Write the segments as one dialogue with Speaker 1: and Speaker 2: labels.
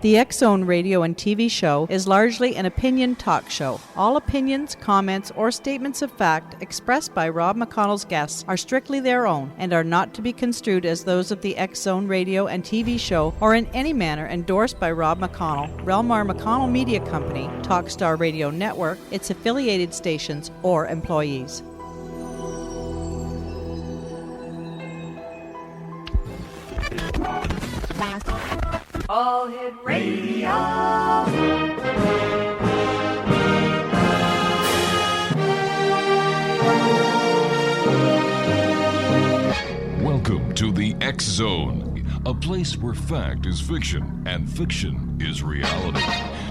Speaker 1: The X-Zone radio and TV show is largely an opinion talk show. All opinions, comments, or statements of fact expressed by Rob McConnell's guests are strictly their own and are not to be construed as those of the X-Zone radio and TV show or in any manner endorsed by Rob McConnell, Relmar McConnell Media Company, TalkStar Radio Network, its affiliated stations, or employees.
Speaker 2: All Hit Radio.
Speaker 3: Welcome to the X Zone, a place where fact is fiction and fiction is reality.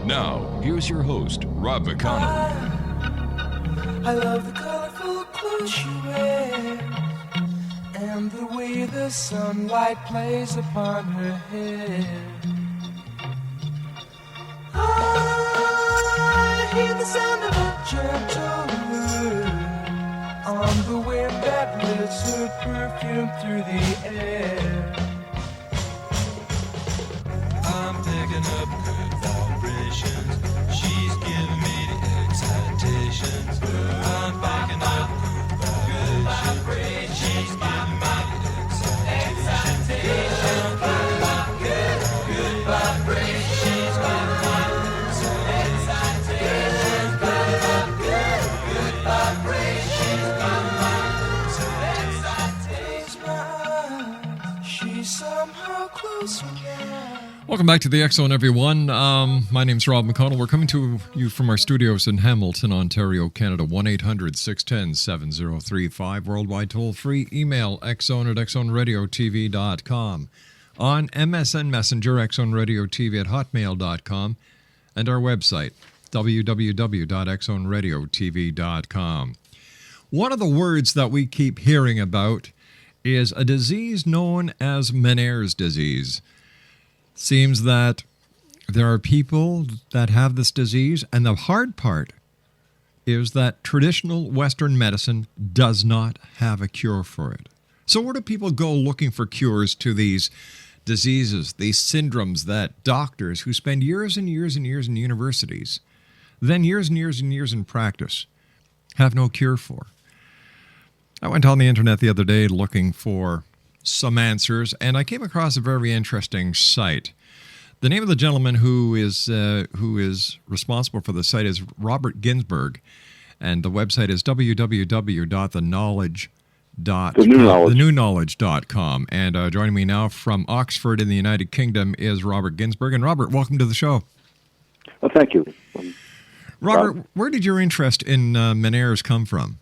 Speaker 3: Now, here's your host, Rob McConnell.
Speaker 4: I love the colorful clothes she wears and the way the sunlight plays upon her hair. I hear the sound of a gentle word on the wind that lifts her perfume through the air. I'm picking up good vibrations. She's giving me the excitations. I'm picking up good vibrations. She's giving me the excitations. Good vibrations. She's giving me
Speaker 5: Welcome back to the X-Zone, everyone. My name's Rob McConnell. We're coming to you from our studios in Hamilton, Ontario, Canada. 1-800-610-7035. Worldwide toll-free. Email xzone@xzoneradiotv.com. On MSN Messenger, xzoneradiotv@hotmail.com. And our website, www.xzoneradiotv.com. One of the words that we keep hearing about is a disease known as Meniere's disease. Seems that there are people that have this disease, and the hard part is that traditional Western medicine does not have a cure for it. So where do people go looking for cures to these diseases, these syndromes that doctors who spend years and years and years in universities, then years and years and years in practice, have no cure for? I went on the internet the other day looking for some answers, and I came across a very interesting site. The name of the gentleman who is responsible for the site is Robert GINSBURG, and the website is www.thenewknowledge.com. And joining me now from Oxford in the United Kingdom is Robert GINSBURG. And Robert, welcome to the show.
Speaker 6: Well, thank you.
Speaker 5: Robert, where did your interest in Meniere's come from?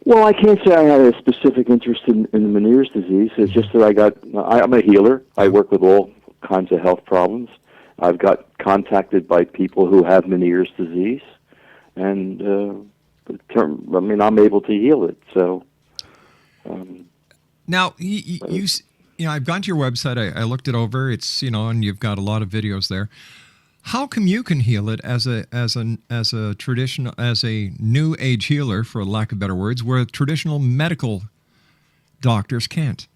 Speaker 6: Well, I can't say I had a specific interest in the Meniere's disease. It's just that I'm a healer. I work with all kinds of health problems. I've got contacted by people who have Meniere's disease, and I'm able to heal it. So,
Speaker 5: now you I've gone to your website. I looked it over. It's and you've got a lot of videos there. How come you can heal it as a new age healer, for lack of better words, where traditional medical doctors can't?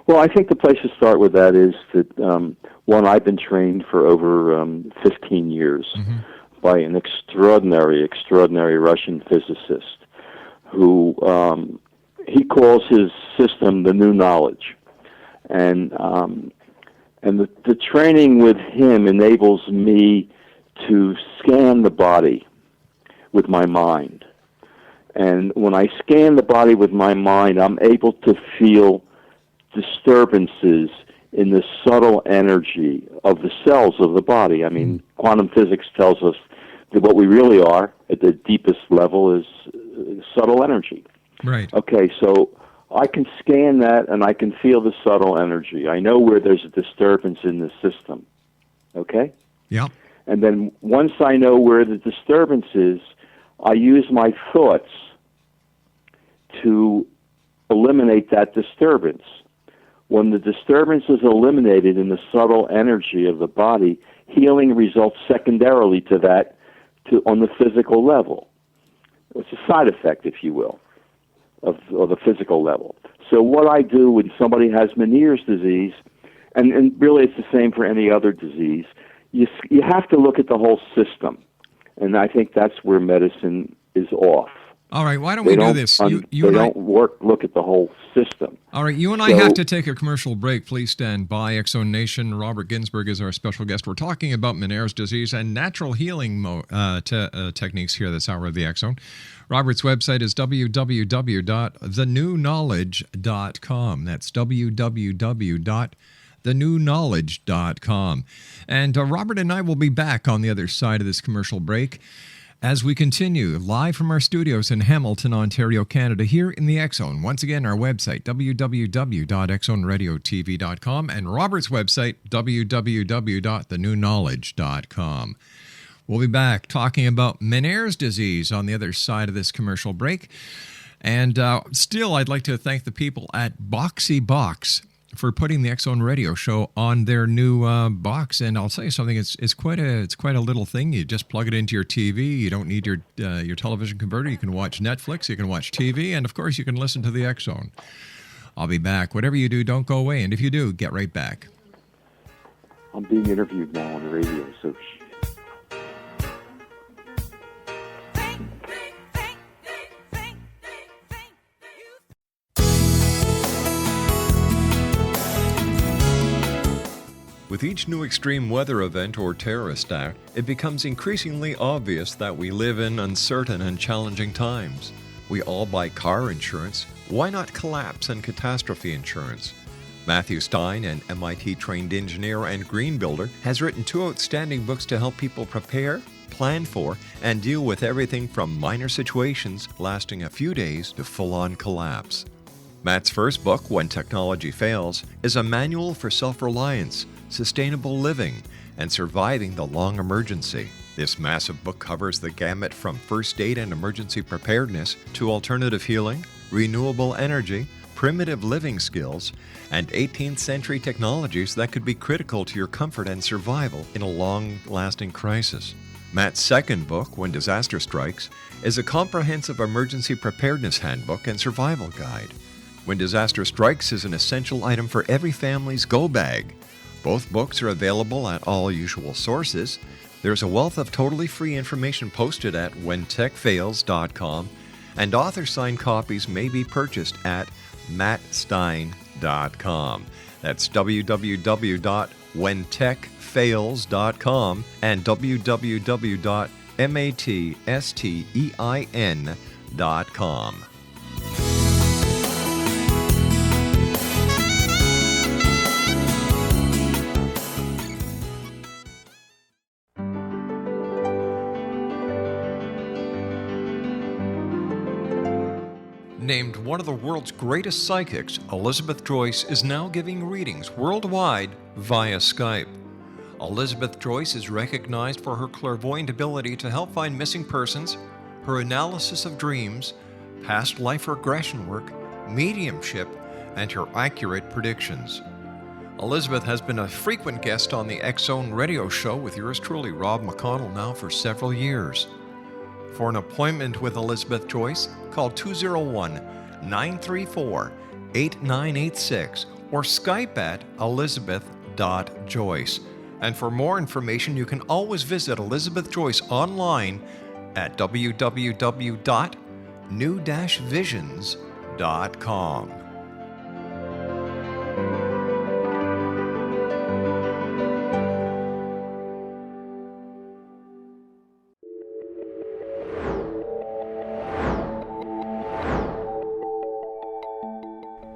Speaker 6: Well, I think the place to start with that is that one, I've been trained for over 15 years by an extraordinary Russian physicist who he calls his system the new knowledge, and the training with him enables me to scan the body with my mind. And when I scan the body with my mind, I'm able to feel disturbances in the subtle energy of the cells of the body. I mean, quantum physics tells us that what we really are at the deepest level is subtle energy.
Speaker 5: Right.
Speaker 6: Okay, so I can scan that, and I can feel the subtle energy. I know where there's a disturbance in the system, okay?
Speaker 5: Yeah.
Speaker 6: And then once I know where the disturbance is, I use my thoughts to eliminate that disturbance. When the disturbance is eliminated in the subtle energy of the body, healing results secondarily to that on the physical level. It's a side effect, if you will, of the physical level. So what I do when somebody has Meniere's disease and really it's the same for any other disease. You have to look at the whole system, and I think that's where medicine is off.
Speaker 5: All right, why don't we do this?
Speaker 6: They don't look at the whole system.
Speaker 5: All right, you and I have to take a commercial break. Please stand by. X-Zone Nation, Robert GINSBURG is our special guest. We're talking about Meniere's disease and natural healing techniques here this hour of the X-Zone. Robert's website is www.thenewknowledge.com. That's www.thenewknowledge.com. And Robert and I will be back on the other side of this commercial break as we continue live from our studios in Hamilton, Ontario, Canada, here in the X-Zone. Once again, our website, www.xzoneradiotv.com, and Robert's website, www.thenewknowledge.com. We'll be back talking about Meniere's disease on the other side of this commercial break. And still, I'd like to thank the people at Boxy Box for putting the X-Zone Radio Show on their new box. And I'll tell you something, it's quite a little thing. You just plug it into your TV. You don't need your television converter. You can watch Netflix, you can watch TV, and of course you can listen to the X-Zone. I'll be back. Whatever you do, don't go away. And if you do, get right back.
Speaker 6: I'm being interviewed now on the radio, so
Speaker 5: With each new extreme weather event or terrorist act, it becomes increasingly obvious that we live in uncertain and challenging times. We all buy car insurance. Why not collapse and catastrophe insurance? Matthew Stein, an MIT-trained engineer and green builder, has written 2 outstanding books to help people prepare, plan for, and deal with everything from minor situations lasting a few days to full-on collapse. Matt's first book, When Technology Fails, is a manual for self-reliance, sustainable living, and surviving the long emergency. This massive book covers the gamut from first aid and emergency preparedness to alternative healing, renewable energy, primitive living skills, and 18th century technologies that could be critical to your comfort and survival in a long-lasting crisis. Matt's second book, When Disaster Strikes, is a comprehensive emergency preparedness handbook and survival guide. When Disaster Strikes is an essential item for every family's go bag. Both books are available at all usual sources. There's a wealth of totally free information posted at whentechfails.com, and author-signed copies may be purchased at mattstein.com. That's www.whentechfails.com and www.mattstein.com. Named one of the world's greatest psychics, Elizabeth Joyce is now giving readings worldwide via Skype. Elizabeth Joyce is recognized for her clairvoyant ability to help find missing persons, her analysis of dreams, past life regression work, mediumship, and her accurate predictions. Elizabeth has been a frequent guest on the X-Zone Radio Show with yours truly, Rob McConnell, now for several years. For an appointment with Elizabeth Joyce, call 201-934-8986 or Skype at elizabeth.joyce. And for more information, you can always visit Elizabeth Joyce online at www.new-visions.com.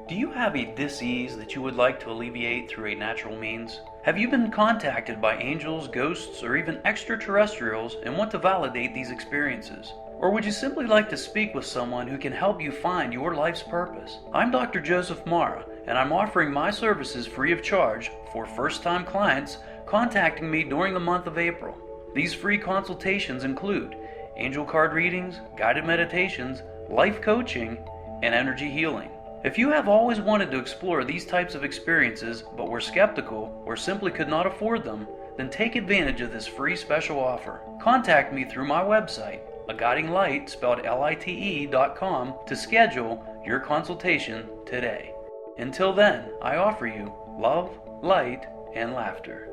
Speaker 7: Do you have a dis-ease that you would like to alleviate through a natural means? Have you been contacted by angels, ghosts, or even extraterrestrials and want to validate these experiences? Or would you simply like to speak with someone who can help you find your life's purpose? I'm Dr. Joseph Mara, and I'm offering my services free of charge for first-time clients contacting me during the month of April. These free consultations include angel card readings, guided meditations, life coaching, and energy healing. If you have always wanted to explore these types of experiences but were skeptical or simply could not afford them, then take advantage of this free special offer. Contact me through my website, aguidinglight, spelled LITE.com, to schedule your consultation today. Until then, I offer you love, light, and laughter.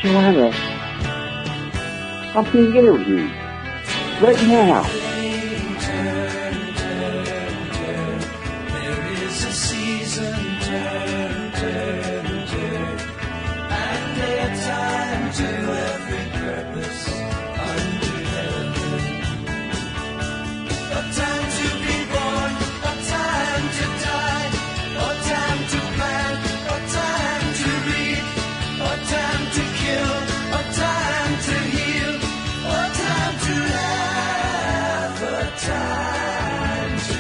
Speaker 6: Joanna, I'm being interviewed right now.
Speaker 4: There is a season, and a time to every purpose under heaven. A time to be born, a time to die, a time to plan, a time to read, a time to kill, a time to heal, a time to laugh, a time to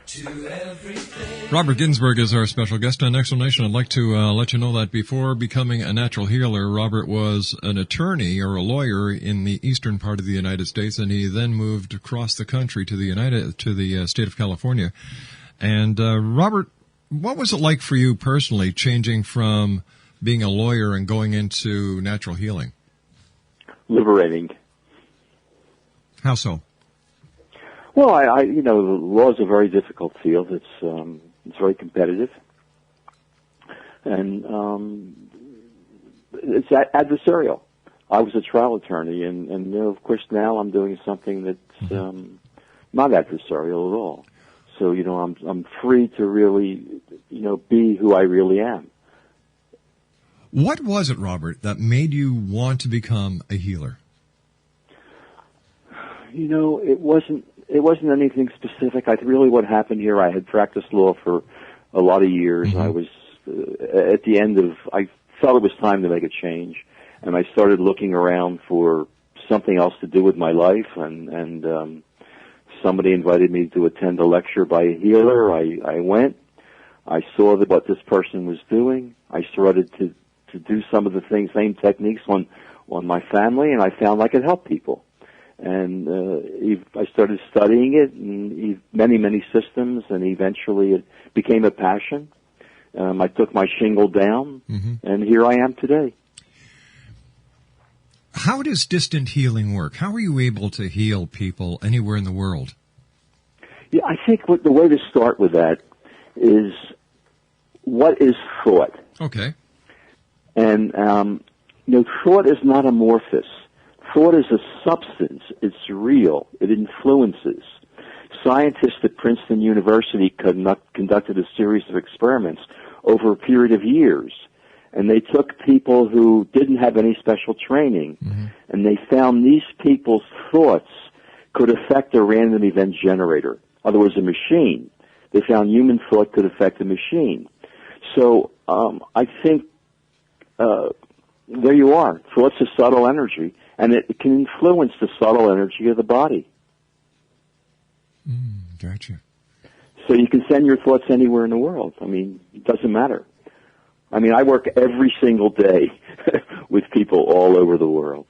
Speaker 4: be, to everything.
Speaker 5: Robert Ginsburg is our special guest on Explanation. I'd like to let you know that before becoming a natural healer, Robert was an attorney or a lawyer in the eastern part of the United States, and he then moved across the country to the state of California. And Robert, what was it like for you personally, changing from being a lawyer and going into natural healing?
Speaker 6: Liberating.
Speaker 5: How so?
Speaker 6: Well, I the law is a very difficult field. It's very competitive, and it's adversarial. I was a trial attorney, and of course now I'm doing something that's not adversarial at all. So I'm free to really be who I really am.
Speaker 5: What was it, Robert, that made you want to become a healer?
Speaker 6: It wasn't anything specific. What happened here, I had practiced law for a lot of years. I was at the end of, I felt it was time to make a change, and I started looking around for something else to do with my life, and somebody invited me to attend a lecture by a healer. I went. I saw what this person was doing. I started to do some of the same techniques on my family, and I found I could help people. And I started studying it, and many systems, and eventually it became a passion. I took my shingle down, and here I am today.
Speaker 5: How does distant healing work? How are you able to heal people anywhere in the world?
Speaker 6: Yeah, I think the way to start with that is, what is thought?
Speaker 5: Okay.
Speaker 6: And thought is not amorphous. Thought is a substance. It's real. It influences. Scientists at Princeton University conducted a series of experiments over a period of years, and they took people who didn't have any special training, and they found these people's thoughts could affect a random event generator. In other words, a machine. They found human thought could affect a machine. So I think there you are. Thought's a subtle energy, and it can influence the subtle energy of the body.
Speaker 5: Gotcha.
Speaker 6: So you can send your thoughts anywhere in the world. I mean, it doesn't matter. I mean, I work every single day with people all over the world.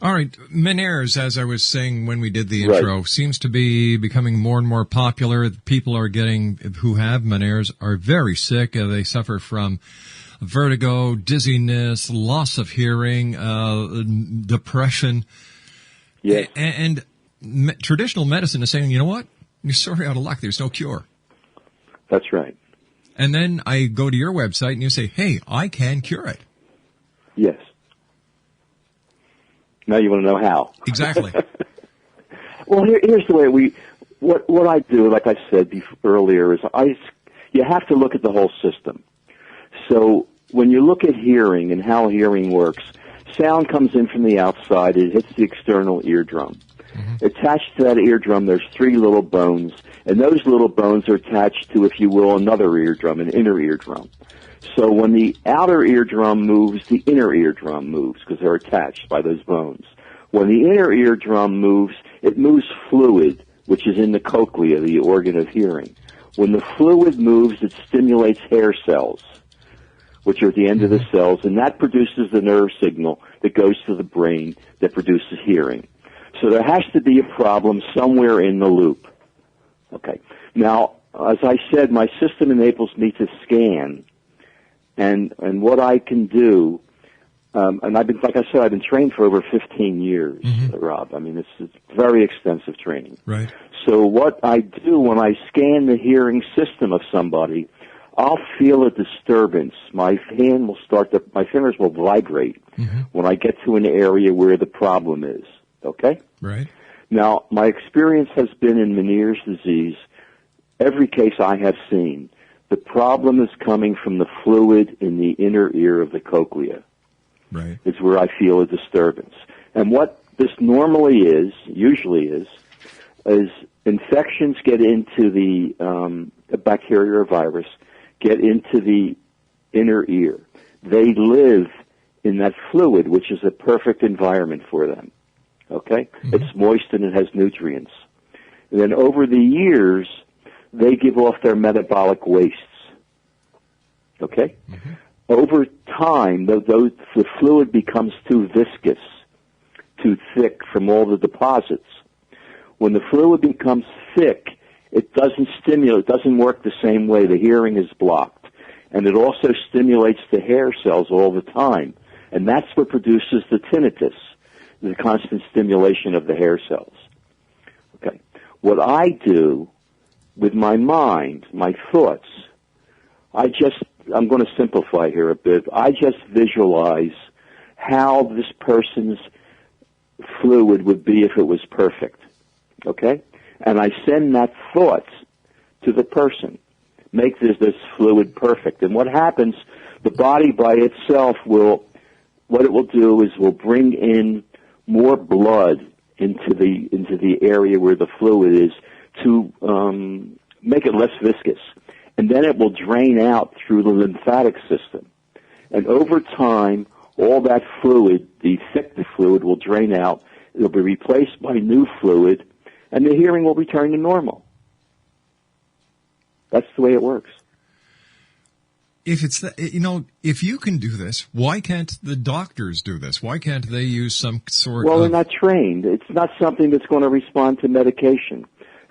Speaker 5: All right. Menaires, as I was saying when we did the intro, seems to be becoming more and more popular. People who have Menaires are very sick. They suffer from vertigo, dizziness, loss of hearing, depression.
Speaker 6: Yes.
Speaker 5: And traditional medicine is saying, you know what? You're sorry out of luck. There's no cure.
Speaker 6: That's right.
Speaker 5: And then I go to your website and you say, hey, I can cure it.
Speaker 6: Yes. Now you want to know how.
Speaker 5: Exactly.
Speaker 6: Well, here's the way what I do, like I said earlier, is you have to look at the whole system. So when you look at hearing and how hearing works, sound comes in from the outside. It hits the external eardrum. Attached to that eardrum, there's 3 little bones, and those little bones are attached to, if you will, another eardrum, an inner eardrum. So when the outer eardrum moves, the inner eardrum moves, because they're attached by those bones. When the inner eardrum moves, it moves fluid, which is in the cochlea, the organ of hearing. When the fluid moves, it stimulates hair cells, which are at the end of the cells, and that produces the nerve signal that goes to the brain that produces hearing. So there has to be a problem somewhere in the loop. Okay. Now, as I said, my system enables me to scan, and what I can do, and I've been, like I said, I've been trained for over 15 years, Rob. I mean, it's very extensive training.
Speaker 5: Right.
Speaker 6: So what I do when I scan the hearing system of somebody, I'll feel a disturbance. My fingers will vibrate when I get to an area where the problem is. Okay?
Speaker 5: Right.
Speaker 6: Now, my experience has been in Meniere's disease, every case I have seen, the problem is coming from the fluid in the inner ear of the cochlea.
Speaker 5: Right.
Speaker 6: It's where I feel a disturbance. And what this usually is infections get into the bacteria or virus, get into the inner ear. They live in that fluid, which is a perfect environment for them. Okay? It's moist and it has nutrients. And then over the years, they give off their metabolic wastes. Okay? Over time, the fluid becomes too viscous, too thick from all the deposits. When the fluid becomes thick, it doesn't stimulate, it doesn't work the same way. The hearing is blocked. And it also stimulates the hair cells all the time. And that's what produces the tinnitus, the constant stimulation of the hair cells. Okay. What I do with my mind, my thoughts, I'm going to simplify here a bit. I just visualize how this person's fluid would be if it was perfect. Okay? And I send that thought to the person. Make this fluid perfect. And what happens, the body by itself will bring in more blood into the area where the fluid is to make it less viscous. And then it will drain out through the lymphatic system. And over time, all that fluid, the thick fluid, will drain out. It'll be replaced by new fluid, and the hearing will return to normal. That's the way it works.
Speaker 5: If you can do this, why can't the doctors do this? Why can't they use some sort
Speaker 6: of... Well, they're
Speaker 5: of...
Speaker 6: not trained. It's not something that's going to respond to medication.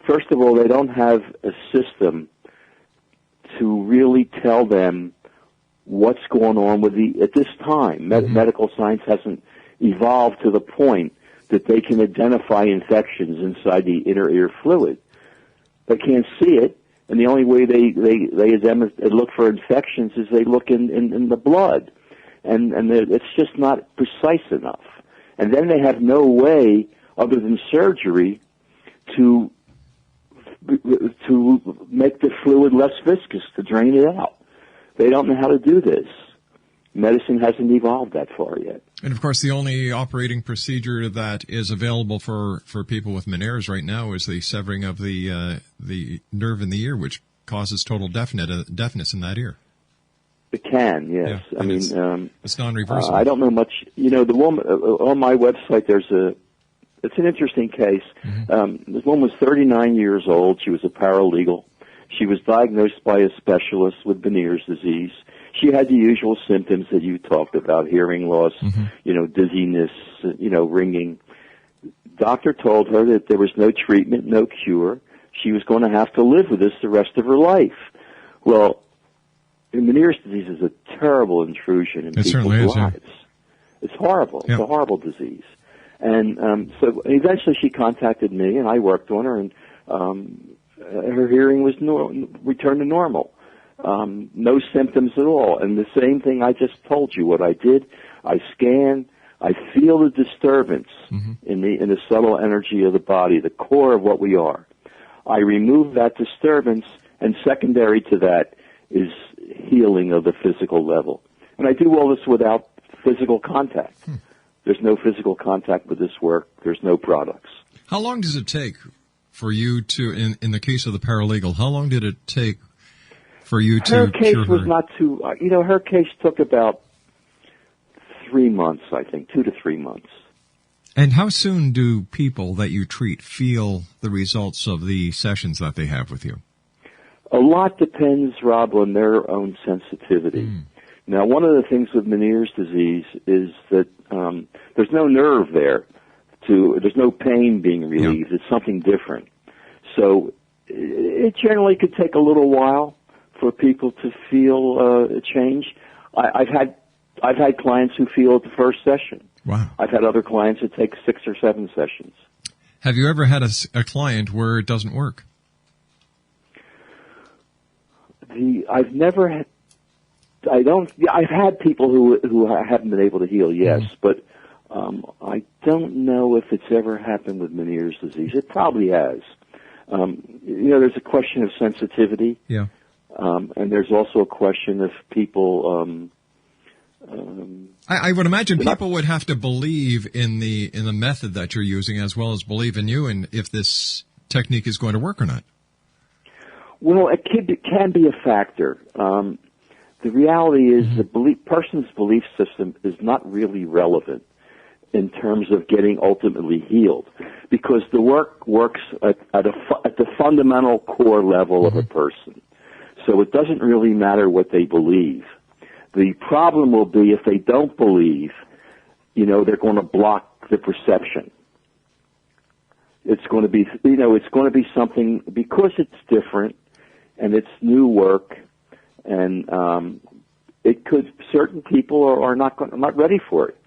Speaker 6: First of all, they don't have a system to really tell them what's going on at this time. Medical science hasn't evolved to the point that they can identify infections inside the inner ear fluid. They can't see it, and the only way they look for infections is they look in the blood, and it's just not precise enough. And then they have no way other than surgery to make the fluid less viscous, to drain it out. They don't know how to do this. Medicine hasn't evolved that far yet.
Speaker 5: And of course, the only operating procedure that is available for people with Meniere's right now is the severing of the nerve in the ear, which causes total deafness in that ear.
Speaker 6: It can, yes.
Speaker 5: Yeah,
Speaker 6: I mean,
Speaker 5: it's non-reversible.
Speaker 6: I don't know much. The woman on my website, it's an interesting case. This woman was 39 years old. She was a paralegal. She was diagnosed by a specialist with Meniere's disease. She had the usual symptoms that you talked about, hearing loss, dizziness, ringing. Doctor told her that there was no treatment, no cure. She was going to have to live with this the rest of her life. Well, Meniere's disease is a terrible intrusion in people's lives. It's horrible. It's a horrible disease. And so eventually she contacted me, and I worked on her, and her hearing was returned to normal. No symptoms at all. And the same thing I just told you, what I did, I scan, I feel the disturbance in the subtle energy of the body, the core of what we are. I remove that disturbance, and secondary to that is healing of the physical level. And I do all this without physical contact. There's no physical contact with this work. There's no products.
Speaker 5: How long does it take for you to, in the case of the paralegal, how long did it take for you to
Speaker 6: Her case
Speaker 5: cure her?
Speaker 6: was not too, her case took about 3 months, I think, 2 to 3 months.
Speaker 5: And how soon do people that you treat feel the results of the sessions that they have with you?
Speaker 6: A lot depends, Rob, on their own sensitivity. Now, one of the things with Meniere's disease is that there's no nerve there. There's no pain being relieved. It's something different. So it generally could take a little while for people to feel a change. I've had clients who feel at the first session.
Speaker 5: Wow.
Speaker 6: I've had other clients that take 6 or 7 sessions.
Speaker 5: Have you ever had a client where it doesn't work?
Speaker 6: I've never had. I've had people who haven't been able to heal. Yes, but I don't know if it's ever happened with Meniere's disease. It probably has. There's a question of sensitivity.
Speaker 5: Yeah.
Speaker 6: And there's also a question of people.
Speaker 5: I would imagine people would have to believe in the method that you're using as well as believe in you, and if this technique is going to work or not.
Speaker 6: Well, it can be a factor. The reality is the person's belief system is not really relevant in terms of getting ultimately healed, because the work works at the fundamental core level of a person. So it doesn't really matter what they believe. The problem will be if they don't believe, they're going to block the perception. It's going to be, it's going to be something, because it's different and it's new work, and certain people are not ready for it,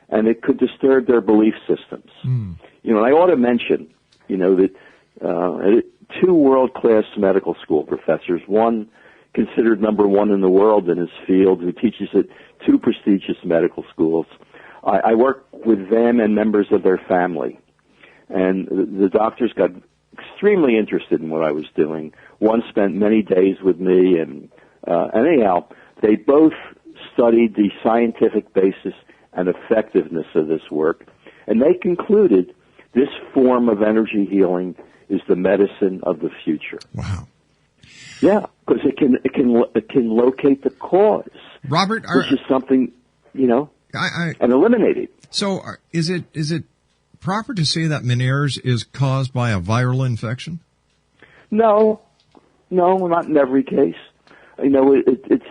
Speaker 6: and it could disturb their belief systems. And I ought to mention, that 2 world-class medical school professors, one considered number 1 in the world in his field, who teaches at 2 prestigious medical schools. I work with them and members of their family, and the doctors got extremely interested in what I was doing. One spent many days with me, and anyhow, they both studied the scientific basis and effectiveness of this work, and they concluded this form of energy healing is the medicine of the future.
Speaker 5: Wow.
Speaker 6: Yeah, because it can locate the cause,
Speaker 5: Robert,
Speaker 6: which is something, and eliminate it.
Speaker 5: So, is it proper to say that Meniere's is caused by a viral infection?
Speaker 6: No, not in every case. It's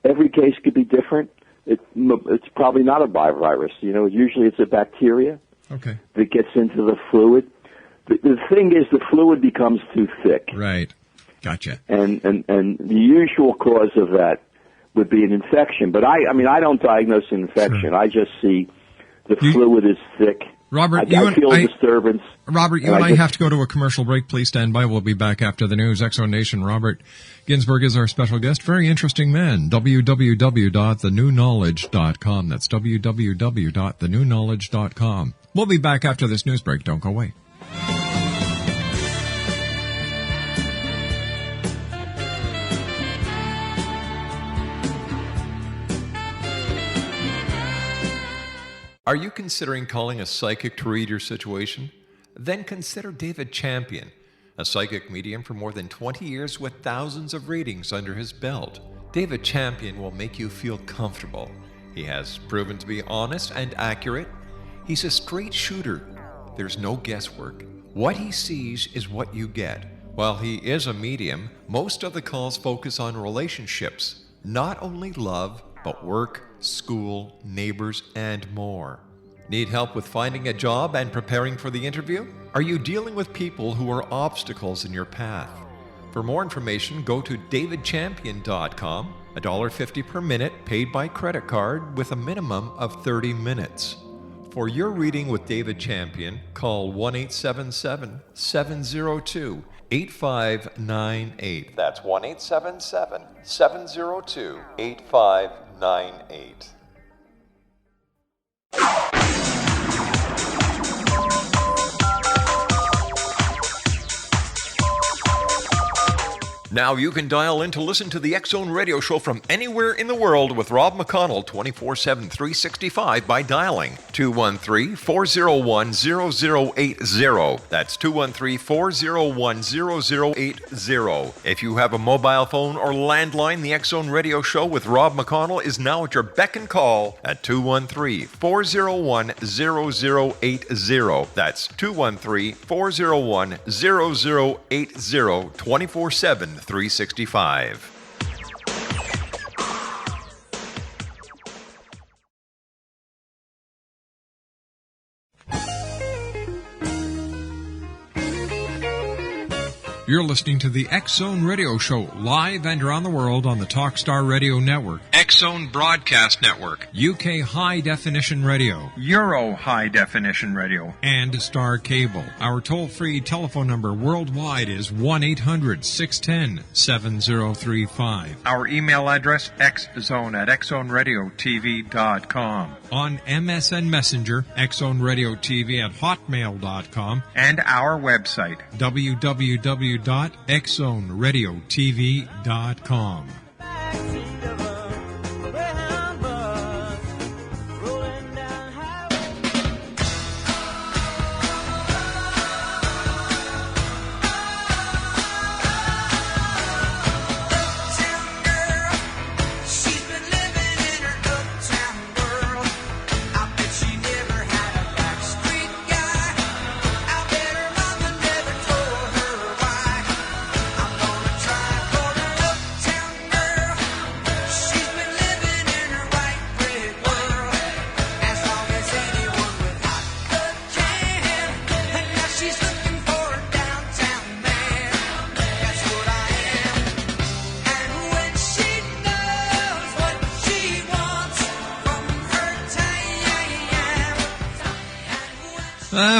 Speaker 6: every case could be different. It's probably not a virus. Usually it's a bacteria that gets into the fluid. The thing is, the fluid becomes too thick.
Speaker 5: Right. Gotcha.
Speaker 6: And the usual cause of that would be an infection. But I don't diagnose an infection. Sure. I just see the fluid is thick.
Speaker 5: Robert,
Speaker 6: I feel a disturbance.
Speaker 5: Robert, you and I have to go to a commercial break. Please stand by. We'll be back after the news. Exo Nation, Robert GINSBURG is our special guest. Very interesting man. www.thenewknowledge.com. That's www.thenewknowledge.com. We'll be back after this news break. Don't go away. Are you considering calling a psychic to read your situation? Then consider David Champion, a psychic medium for more than 20 years with thousands of readings under his belt. David Champion will make you feel comfortable. He has proven to be honest and accurate. He's a straight shooter. There's no guesswork. What he sees is what you get. While he is a medium, most of the calls focus on relationships, not only love, but work, school, neighbors, and more. Need help with finding a job and preparing for the interview? Are you dealing with people who are obstacles in your path? For more information, go to davidchampion.com, $1.50 per minute paid by credit card with a minimum of 30 minutes. For your reading with David Champion, call 1-877-702-8598. That's 1-877-702-8598. Now you can dial in to listen to the X-Zone Radio Show from anywhere in the world with Rob McConnell 24/7, 365 by dialing 213-401-0080. That's 213-401-0080. If you have a mobile phone or landline, the X-Zone Radio Show with Rob McConnell is now at your beck and call at 213-401-0080. That's 213-401-0080, 24/7, 365. You're listening to the X-Zone Radio Show, live and around the world on the Talkstar Radio Network, X-Zone Broadcast Network, UK High Definition Radio, Euro High Definition Radio, and Star Cable. Our toll-free telephone number worldwide is 1-800-610-7035. Our email address, xzone@xzoneradiotv.com. On MSN Messenger, xzoneradiotv@hotmail.com, and our website, www.xzoneradiotv.com.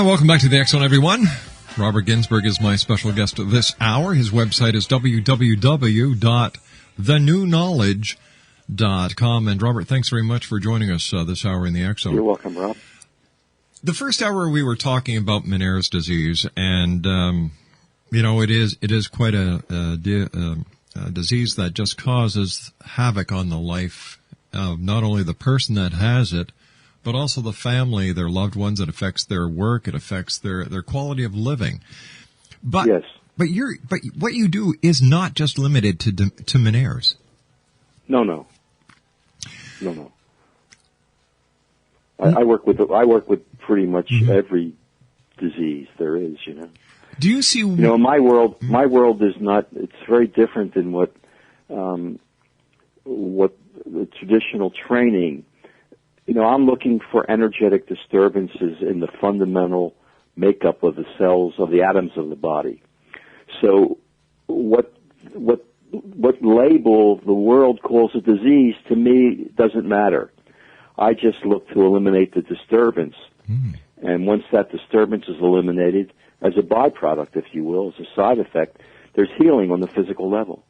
Speaker 5: Welcome back to the X-Zone, everyone. Robert Ginsburg is my special guest this hour. His website is www.thenewknowledge.com. And Robert, thanks very much for joining us this hour in the X-Zone.
Speaker 6: You're welcome, Rob.
Speaker 5: The first hour we were talking about Meniere's disease, and it is quite a disease that just causes havoc on the life of not only the person that has it, but also the family, their loved ones. It affects their work. It affects their quality of living. But
Speaker 6: yes.
Speaker 5: But what you do is not just limited to Meniere's.
Speaker 6: No. I work with pretty much every disease there is.
Speaker 5: Do you see?
Speaker 6: My world is not. It's very different than what the traditional training. I'm looking for energetic disturbances in the fundamental makeup of the cells, of the atoms of the body. So what label the world calls a disease, to me, doesn't matter. I just look to eliminate the disturbance. And once that disturbance is eliminated, as a byproduct, if you will, as a side effect, there's healing on the physical level.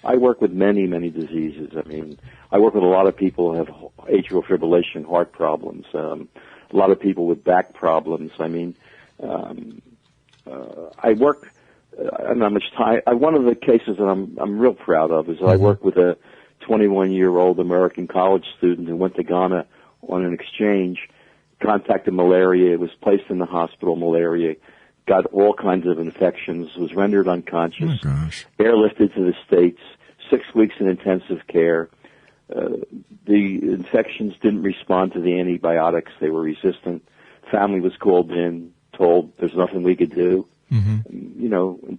Speaker 6: I work with many, many diseases. I work with a lot of people who have atrial fibrillation, heart problems, a lot of people with back problems. I work, I don't know how much time. One of the cases that I'm real proud of is I work with a 21-year-old American college student who went to Ghana on an exchange, contacted malaria, was placed in the hospital, malaria, got all kinds of infections, was rendered unconscious, airlifted to the States, 6 weeks in intensive care. The infections didn't respond to the antibiotics. They were resistant. Family was called in, told there's nothing we could do.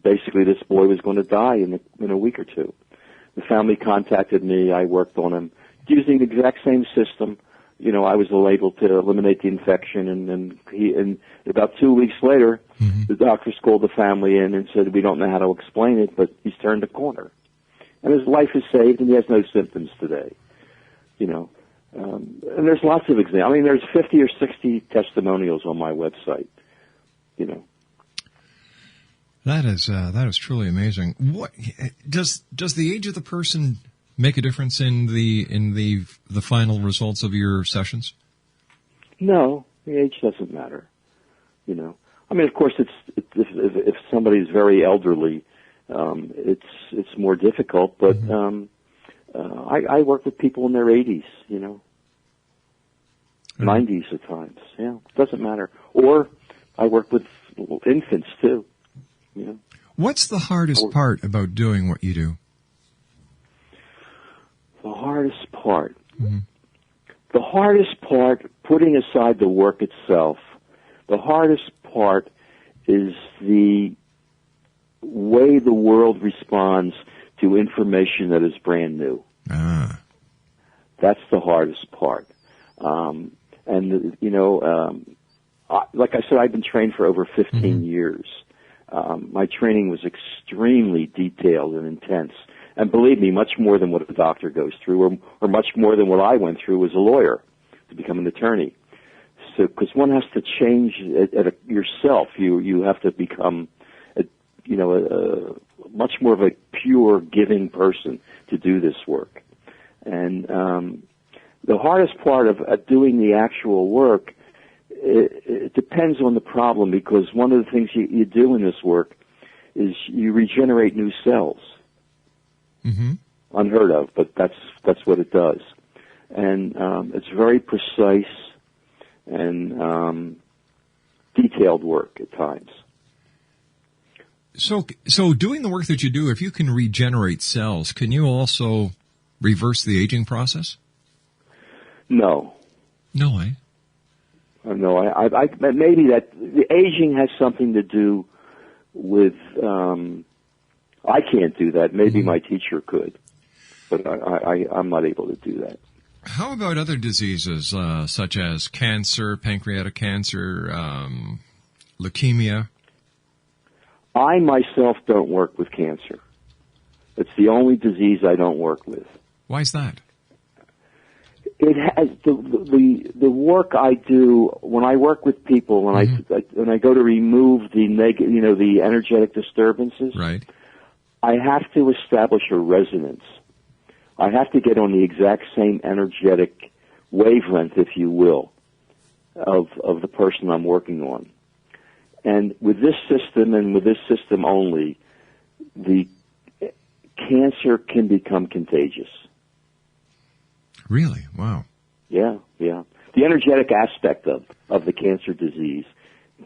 Speaker 6: Basically this boy was going to die in a week or two. The family contacted me. I worked on him using the exact same system. I was able to eliminate the infection, and about 2 weeks later, the doctors called the family in and said, we don't know how to explain it, but he's turned a corner. And his life is saved, and he has no symptoms today. And there's lots of examples. There's 50 or 60 testimonials on my website.
Speaker 5: That is truly amazing. What does the age of the person make a difference in the final results of your sessions? No,
Speaker 6: the age doesn't matter. Of course, if somebody's very elderly, it's more difficult. But I work with people in their 80s, 90s at times. Yeah, it doesn't matter. Or I work with infants too.
Speaker 5: What's the hardest part about doing what you do?
Speaker 6: The hardest part? The hardest part, putting aside the work itself, the hardest part is the way the world responds to information that is brand new. That's the hardest part. Like I said, I've been trained for over 15 years. My training was extremely detailed and intense. And believe me, much more than what a doctor goes through, or much more than what I went through as a lawyer to become an attorney. So, because one has to change yourself, you have to become, much more of a pure, giving person to do this work. And the hardest part of doing the actual work, it depends on the problem, because one of the things you do in this work is you regenerate new cells.
Speaker 5: Mm-hmm.
Speaker 6: Unheard of, but that's what it does. And it's very precise and detailed work at times.
Speaker 5: So doing the work that you do, if you can regenerate cells, can you also reverse the aging process?
Speaker 6: No.
Speaker 5: No, eh?
Speaker 6: No, I maybe that the aging has something to do with. I can't do that. Maybe my teacher could, but I'm not able to do that.
Speaker 5: How about other diseases such as cancer, pancreatic cancer, leukemia?
Speaker 6: I myself don't work with cancer. It's the only disease I don't work with.
Speaker 5: Why is that?
Speaker 6: It has the work I do when I work with people, when I go to remove the energetic disturbances.
Speaker 5: Right.
Speaker 6: I have to establish a resonance. I have to get on the exact same energetic wavelength, if you will, of the person I'm working on. And with this system, and with this system only, the cancer can become contagious.
Speaker 5: Really? Wow.
Speaker 6: Yeah. The energetic aspect of the cancer disease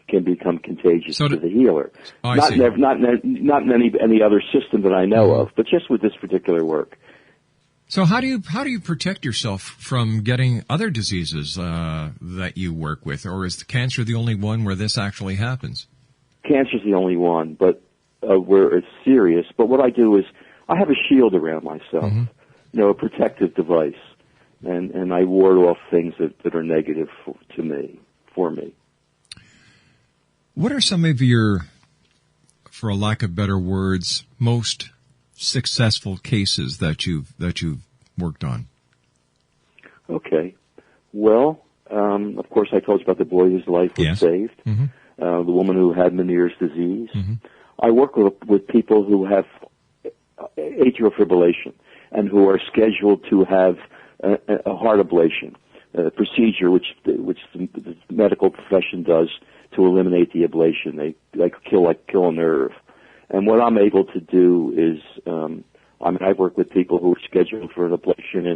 Speaker 6: can become contagious to the healer.
Speaker 5: Oh,
Speaker 6: not in any other system that I know of, but just with this particular work.
Speaker 5: So how do you protect yourself from getting other diseases that you work with, or is the cancer the only one where this actually happens?
Speaker 6: Cancer's the only one, but where it's serious. But what I do is I have a shield around myself, a protective device, and I ward off things that are negative for me.
Speaker 5: What are some of your, for a lack of better words, most successful cases that you've worked on?
Speaker 6: Okay. Well, of course, I told you about the boy whose life was saved, the woman who had Meniere's disease. I work with people who have atrial fibrillation and who are scheduled to have a heart ablation, a procedure which the medical profession does to eliminate the ablation. They kill a nerve. And what I'm able to do is, I work with people who are scheduled for an ablation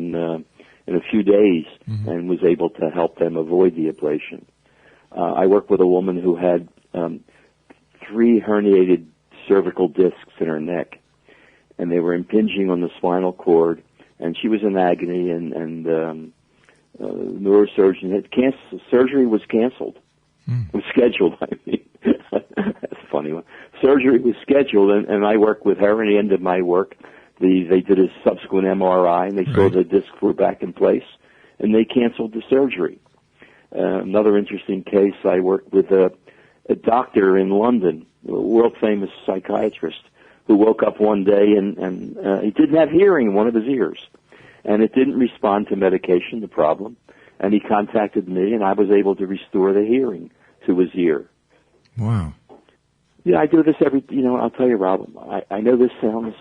Speaker 6: in a few days, and was able to help them avoid the ablation. I work with a woman who had 3 herniated cervical discs in her neck, and they were impinging on the spinal cord, and she was in agony, and the neurosurgeon surgery was canceled. It was scheduled, I mean. That's a funny one. Surgery was scheduled, and I worked with her, and at the end of my work, they did a subsequent MRI, and they saw the discs were back in place, and they canceled the surgery. Another interesting case, I worked with a doctor in London, a world-famous psychiatrist, who woke up one day and he didn't have hearing in one of his ears, and it didn't respond to medication, the problem, and he contacted me, and I was able to restore the hearing to his ear.
Speaker 5: Wow.
Speaker 6: Yeah, I do this I'll tell you, Rob, I know this sounds,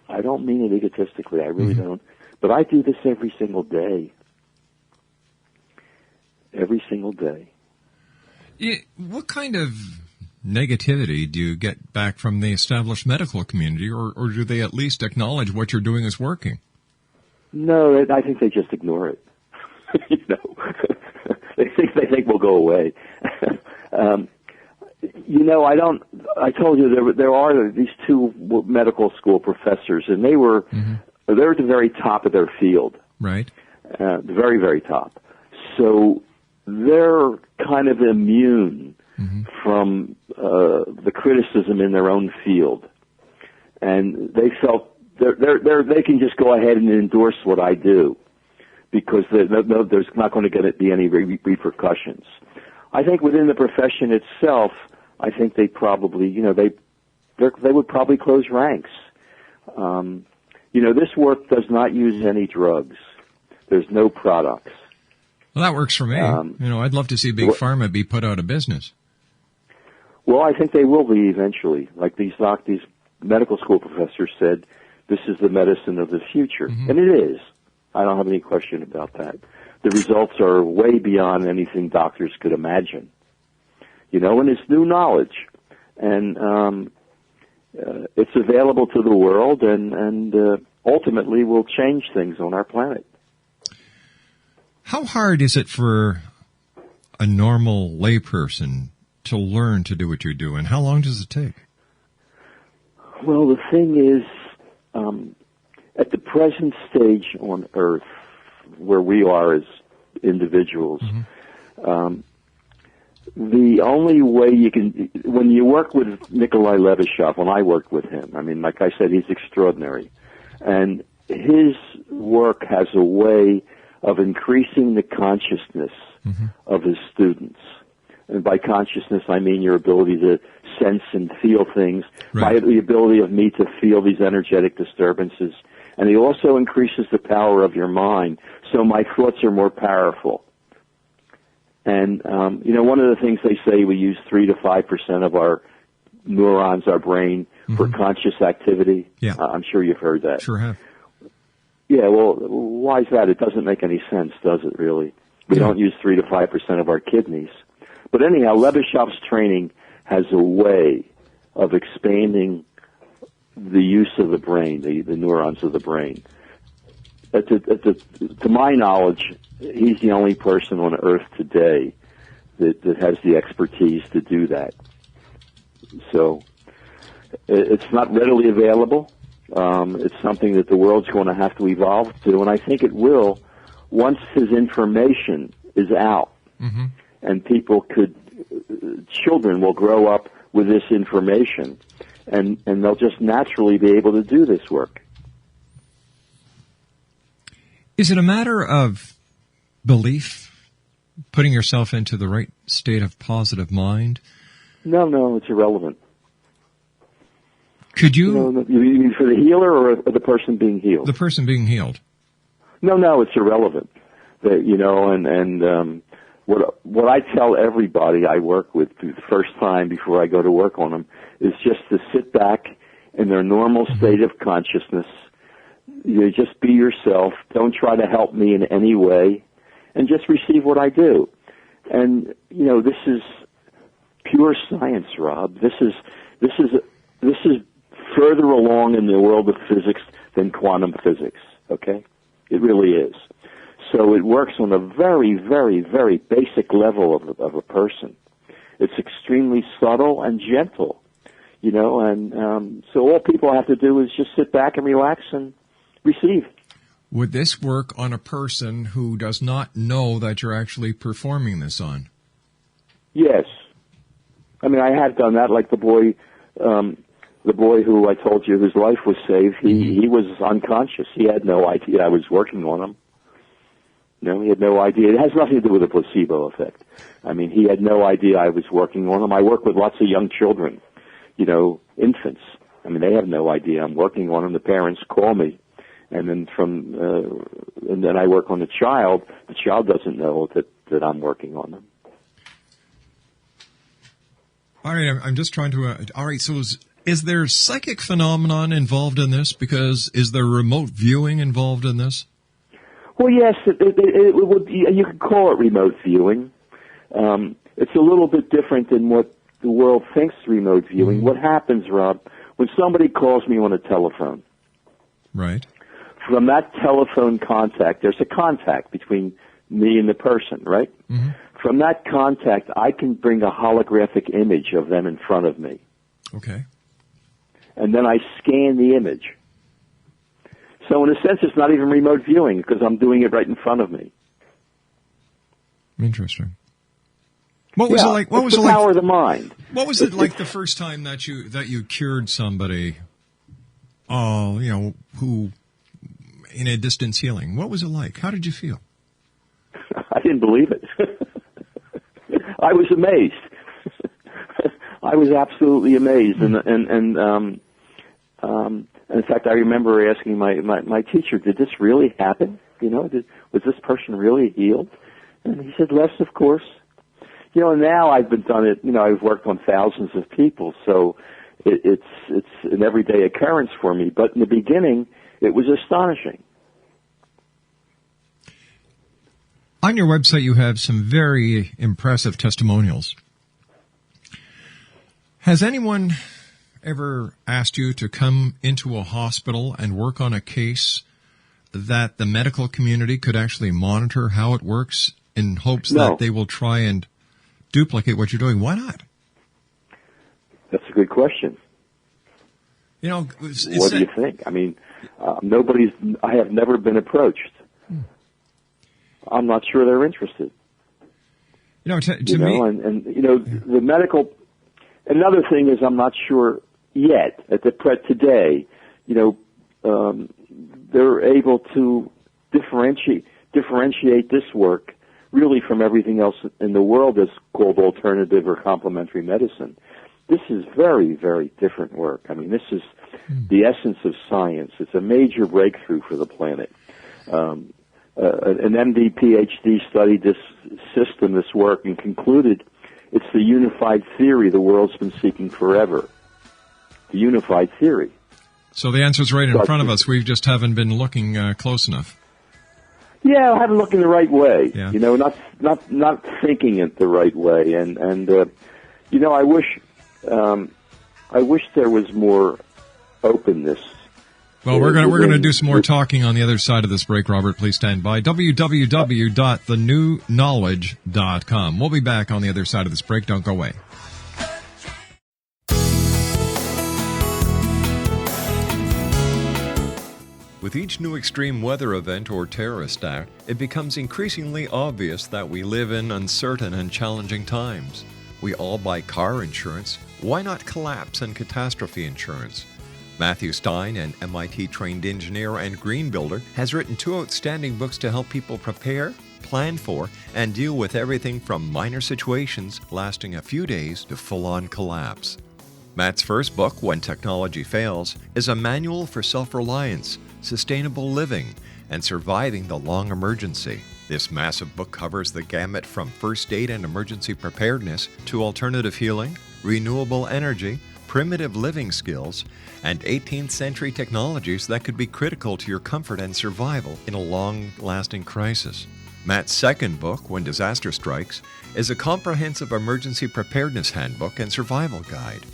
Speaker 6: I don't mean it egotistically, I really don't, but I do this every single day. Every single day.
Speaker 5: What kind of negativity do you get back from the established medical community, or do they at least acknowledge what you're doing is working?
Speaker 6: No, I think they just ignore it. They think we'll go away. I told you there are these 2 medical school professors, and they're at the very top of their field.
Speaker 5: Right.
Speaker 6: The very, very top. So they're kind of immune from the criticism in their own field, and they felt they can just go ahead and endorse what I do because there's not going to be any repercussions. I think within the profession itself, I think they probably they would probably close ranks. This work does not use any drugs. There's no products.
Speaker 5: Well, that works for me. I'd love to see Big Pharma be put out of business.
Speaker 6: Well, I think they will be eventually. Like these medical school professors said, this is the medicine of the future. And it is. I don't have any question about that. The results are way beyond anything doctors could imagine. And it's new knowledge. And it's available to the world and ultimately will change things on our planet.
Speaker 5: How hard is it for a normal layperson to learn to do what you do, and how long does it take?
Speaker 6: Well, the thing is, at the present stage on Earth, where we are as individuals, the only way you can, when you work with Nikolai Levashov, when I worked with him, I mean, like I said, he's extraordinary. And his work has a way of increasing the consciousness of his students. And by consciousness, I mean your ability to sense and feel things, by the ability of me to feel these energetic disturbances. And he also increases the power of your mind, so my thoughts are more powerful. And, one of the things they say, we use 3 to 5% of our neurons, our brain, for conscious activity.
Speaker 5: Yeah.
Speaker 6: I'm sure you've heard that.
Speaker 5: Sure have.
Speaker 6: Yeah, well, why is that? It doesn't make any sense, does it, really? We don't use 3 to 5% of our kidneys. But anyhow, Levashov's training has a way of expanding the use of the brain, the neurons of the brain. To my knowledge, he's the only person on Earth today that has the expertise to do that. So it's not readily available. It's something that the world's going to have to evolve to, and I think it will once his information is out. And children will grow up with this information, and they'll just naturally be able to do this work.
Speaker 5: Is it a matter of belief, putting yourself into the right state of positive mind?
Speaker 6: No, it's irrelevant.
Speaker 5: Could you...
Speaker 6: You mean for the healer or the person being healed?
Speaker 5: The person being healed.
Speaker 6: No, it's irrelevant. What I tell everybody I work with the first time before I go to work on them is just to sit back in their normal state of consciousness. You just be yourself. Don't try to help me in any way, and just receive what I do. And this is pure science, Rob. This is further along in the world of physics than quantum physics. Okay, it really is. So it works on a very, very, very basic level of a person. It's extremely subtle and gentle, and so all people have to do is just sit back and relax and receive.
Speaker 5: Would this work on a person who does not know that you're actually performing this on?
Speaker 6: Yes. I mean, I have done that, like the boy who I told you whose life was saved. He was unconscious. He had no idea I was working on him. He had no idea. It has nothing to do with the placebo effect. I mean, he had no idea I was working on him. I work with lots of young children, infants. I mean, they have no idea I'm working on them. The parents call me, and then and then I work on the child. The child doesn't know that I'm working on them.
Speaker 5: All right, I'm just trying to. All right, so is there psychic phenomenon involved in this? Because is there remote viewing involved in this?
Speaker 6: Well, yes, it would. You could call it remote viewing. It's a little bit different than what the world thinks remote viewing. What happens, Rob, when somebody calls me on a telephone?
Speaker 5: Right.
Speaker 6: From that telephone contact, there's a contact between me and the person, right? From that contact, I can bring a holographic image of them in front of me.
Speaker 5: Okay.
Speaker 6: And then I scan the image. So in a sense, it's not even remote viewing because I'm doing it right in front of me.
Speaker 5: Interesting. What was it like? What was
Speaker 6: the
Speaker 5: it like?
Speaker 6: Power of the mind.
Speaker 5: What was it like the first time that you cured somebody? Who in a distance healing. What was it like? How did you feel?
Speaker 6: I didn't believe it. I was amazed. I was absolutely amazed, and in fact, I remember asking my teacher, "Did this really happen? Was this person really healed?" And he said, "Yes, of course." Now I've done it. I've worked on thousands of people, so it's an everyday occurrence for me. But in the beginning, it was astonishing.
Speaker 5: On your website, you have some very impressive testimonials. Has anyone ever asked you to come into a hospital and work on a case that the medical community could actually monitor how it works in hopes that they will try and duplicate what you're doing? Why not?
Speaker 6: That's a good question. What do you think? I mean, I have never been approached. I'm not sure they're interested.
Speaker 5: To me,
Speaker 6: the medical. Another thing is, I'm not sure yet today. They're able to differentiate this work really from everything else in the world that's called alternative or complementary medicine. This is very, very different work. I mean, this is the essence of science. It's a major breakthrough for the planet. An MD, PhD studied this system, this work, and concluded it's the unified theory the world's been seeking forever. The unified theory.
Speaker 5: So the answer's right in front of us. We just haven't been looking close enough.
Speaker 6: Yeah, I haven't looked in the right way.
Speaker 5: Yeah.
Speaker 6: Not thinking it the right way. And I wish there was more openness.
Speaker 5: Well, we're going to do some more talking on the other side of this break, Robert. Please stand by. www.thenewknowledge.com. We'll be back on the other side of this break. Don't go away. With each new extreme weather event or terrorist act, it becomes increasingly obvious that we live in uncertain and challenging times. We all buy car insurance. Why not collapse and catastrophe insurance? Matthew Stein, an MIT-trained engineer and green builder, has written 2 outstanding books to help people prepare, plan for, and deal with everything from minor situations lasting a few days to full-on collapse. Matt's first book, When Technology Fails, is a manual for self-reliance, sustainable living, and surviving the long emergency. This massive book covers the gamut from first aid and emergency preparedness to alternative healing, renewable energy, primitive living skills, and 18th century technologies that could be critical to your comfort and survival in a long-lasting crisis. Matt's second book, When Disaster Strikes, is a comprehensive emergency preparedness handbook and survival guide.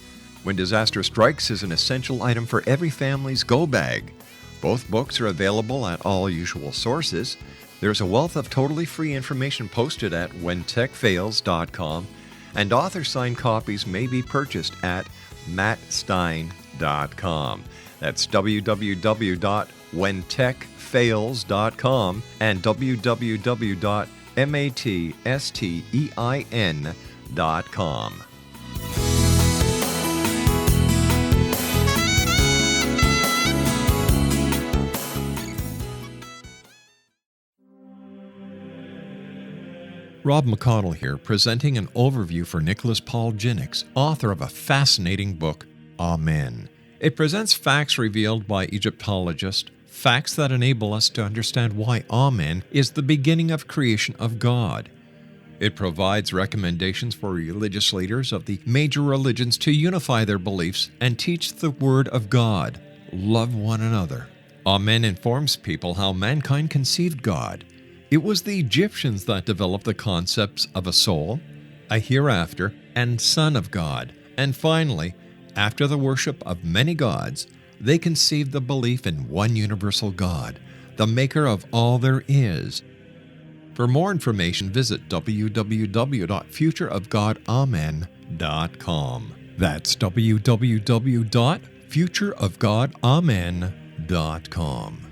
Speaker 5: When Disaster Strikes is an essential item for every family's go bag. Both books are available at all usual sources. There's a wealth of totally free information posted at whentechfails.com, and author-signed copies may be purchased at mattstein.com. That's www.whentechfails.com and www.mattstein.com. Rob McConnell here, presenting an overview for Nicholas Paul Jennings, author of a fascinating book, Amen. It presents facts revealed by Egyptologists, facts that enable us to understand why Amen is the beginning of creation of God. It provides recommendations for religious leaders of the major religions to unify their beliefs and teach the Word of God. Love one another. Amen informs people how mankind conceived God. It was the Egyptians that developed the concepts of a soul, a hereafter, and Son of God. And finally, after the worship of many gods, they conceived the belief in one universal God, the maker of all there is. For more information, visit www.futureofgodamen.com. That's www.futureofgodamen.com.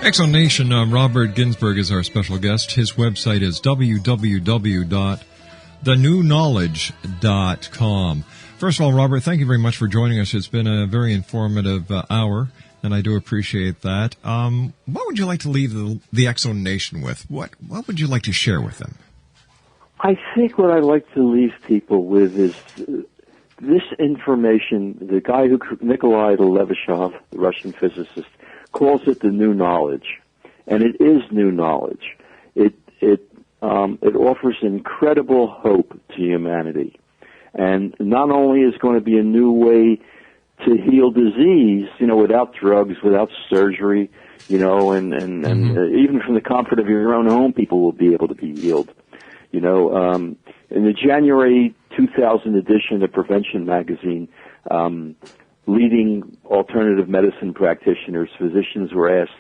Speaker 5: Excellent Nation, Robert Ginsburg is our special guest. His website is www.thenewknowledge.com. First of all, Robert, thank you very much for joining us. It's been a very informative hour, and I do appreciate that. What would you like to leave the X-Zone Nation with? What would you like to share with them?
Speaker 6: I think what I'd like to leave people with is this information. The guy Nikolai Levashov, the Russian physicist, calls it the new knowledge, and it is new knowledge. It offers incredible hope to humanity, and not only is going to be a new way to heal disease, without drugs, without surgery, and even from the comfort of your own home, people will be able to be healed. In the January 2000 edition of Prevention magazine, leading alternative medicine practitioners, physicians were asked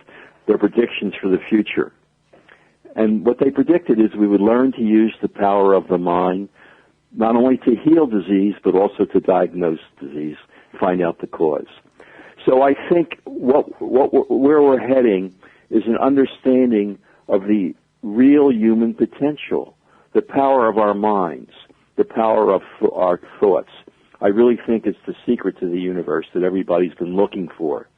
Speaker 6: their predictions for the future. And what they predicted is we would learn to use the power of the mind, not only to heal disease, but also to diagnose disease, find out the cause. So I think where we're heading is an understanding of the real human potential, the power of our minds, the power of our thoughts. I really think it's the secret to the universe that everybody's been looking for.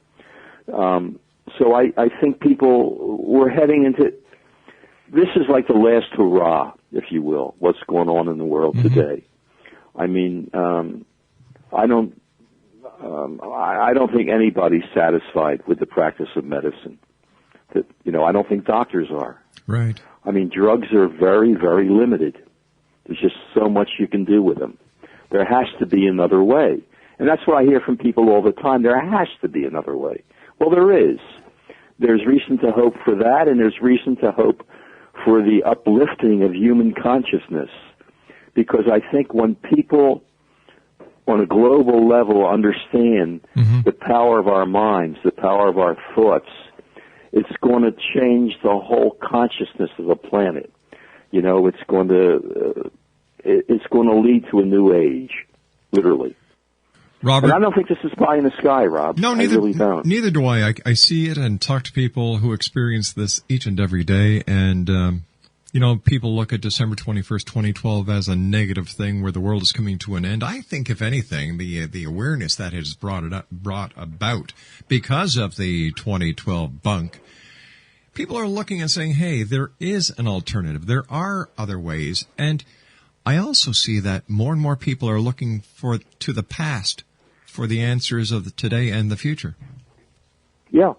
Speaker 6: So I think we're heading into, this is like the last hurrah, if you will, what's going on in the world today. I mean, I don't think anybody's satisfied with the practice of medicine. I don't think doctors are.
Speaker 5: Right.
Speaker 6: I mean, drugs are very, very limited. There's just so much you can do with them. There has to be another way. And that's what I hear from people all the time. There has to be another way. Well, there is. There's reason to hope for that, and there's reason to hope for the uplifting of human consciousness. Because I think when people on a global level understand the power of our minds, the power of our thoughts, it's going to change the whole consciousness of the planet. It's going to lead to a new age, literally.
Speaker 5: Robert,
Speaker 6: and I don't think this is pie in the sky, Rob.
Speaker 5: No,
Speaker 6: I really don't.
Speaker 5: Neither do I. I see it and talk to people who experience this each and every day, and people look at December 21st, 2012 as a negative thing where the world is coming to an end. I think, if anything, the awareness that has brought about because of the 2012 bunk, people are looking and saying, hey, there is an alternative. There are other ways. And I also see that more and more people are looking to the past for the answers of today and the future.
Speaker 6: Yeah.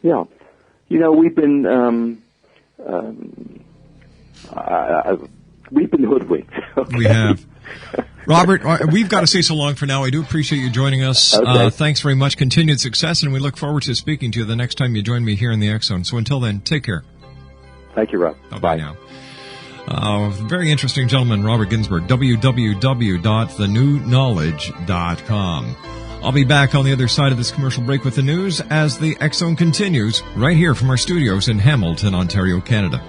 Speaker 6: Yeah. We've been hoodwinked. Okay?
Speaker 5: We have. Robert, we've got to say so long for now. I do appreciate you joining us.
Speaker 6: Okay.
Speaker 5: Thanks very much. Continued success, and we look forward to speaking to you the next time you join me here in the X-Zone. So until then, take care.
Speaker 6: Thank you, Rob.
Speaker 5: Bye now. Very interesting gentleman, Robert Ginsburg, www.thenewknowledge.com. I'll be back on the other side of this commercial break with the news as the X-Zone continues right here from our studios in Hamilton, Ontario, Canada.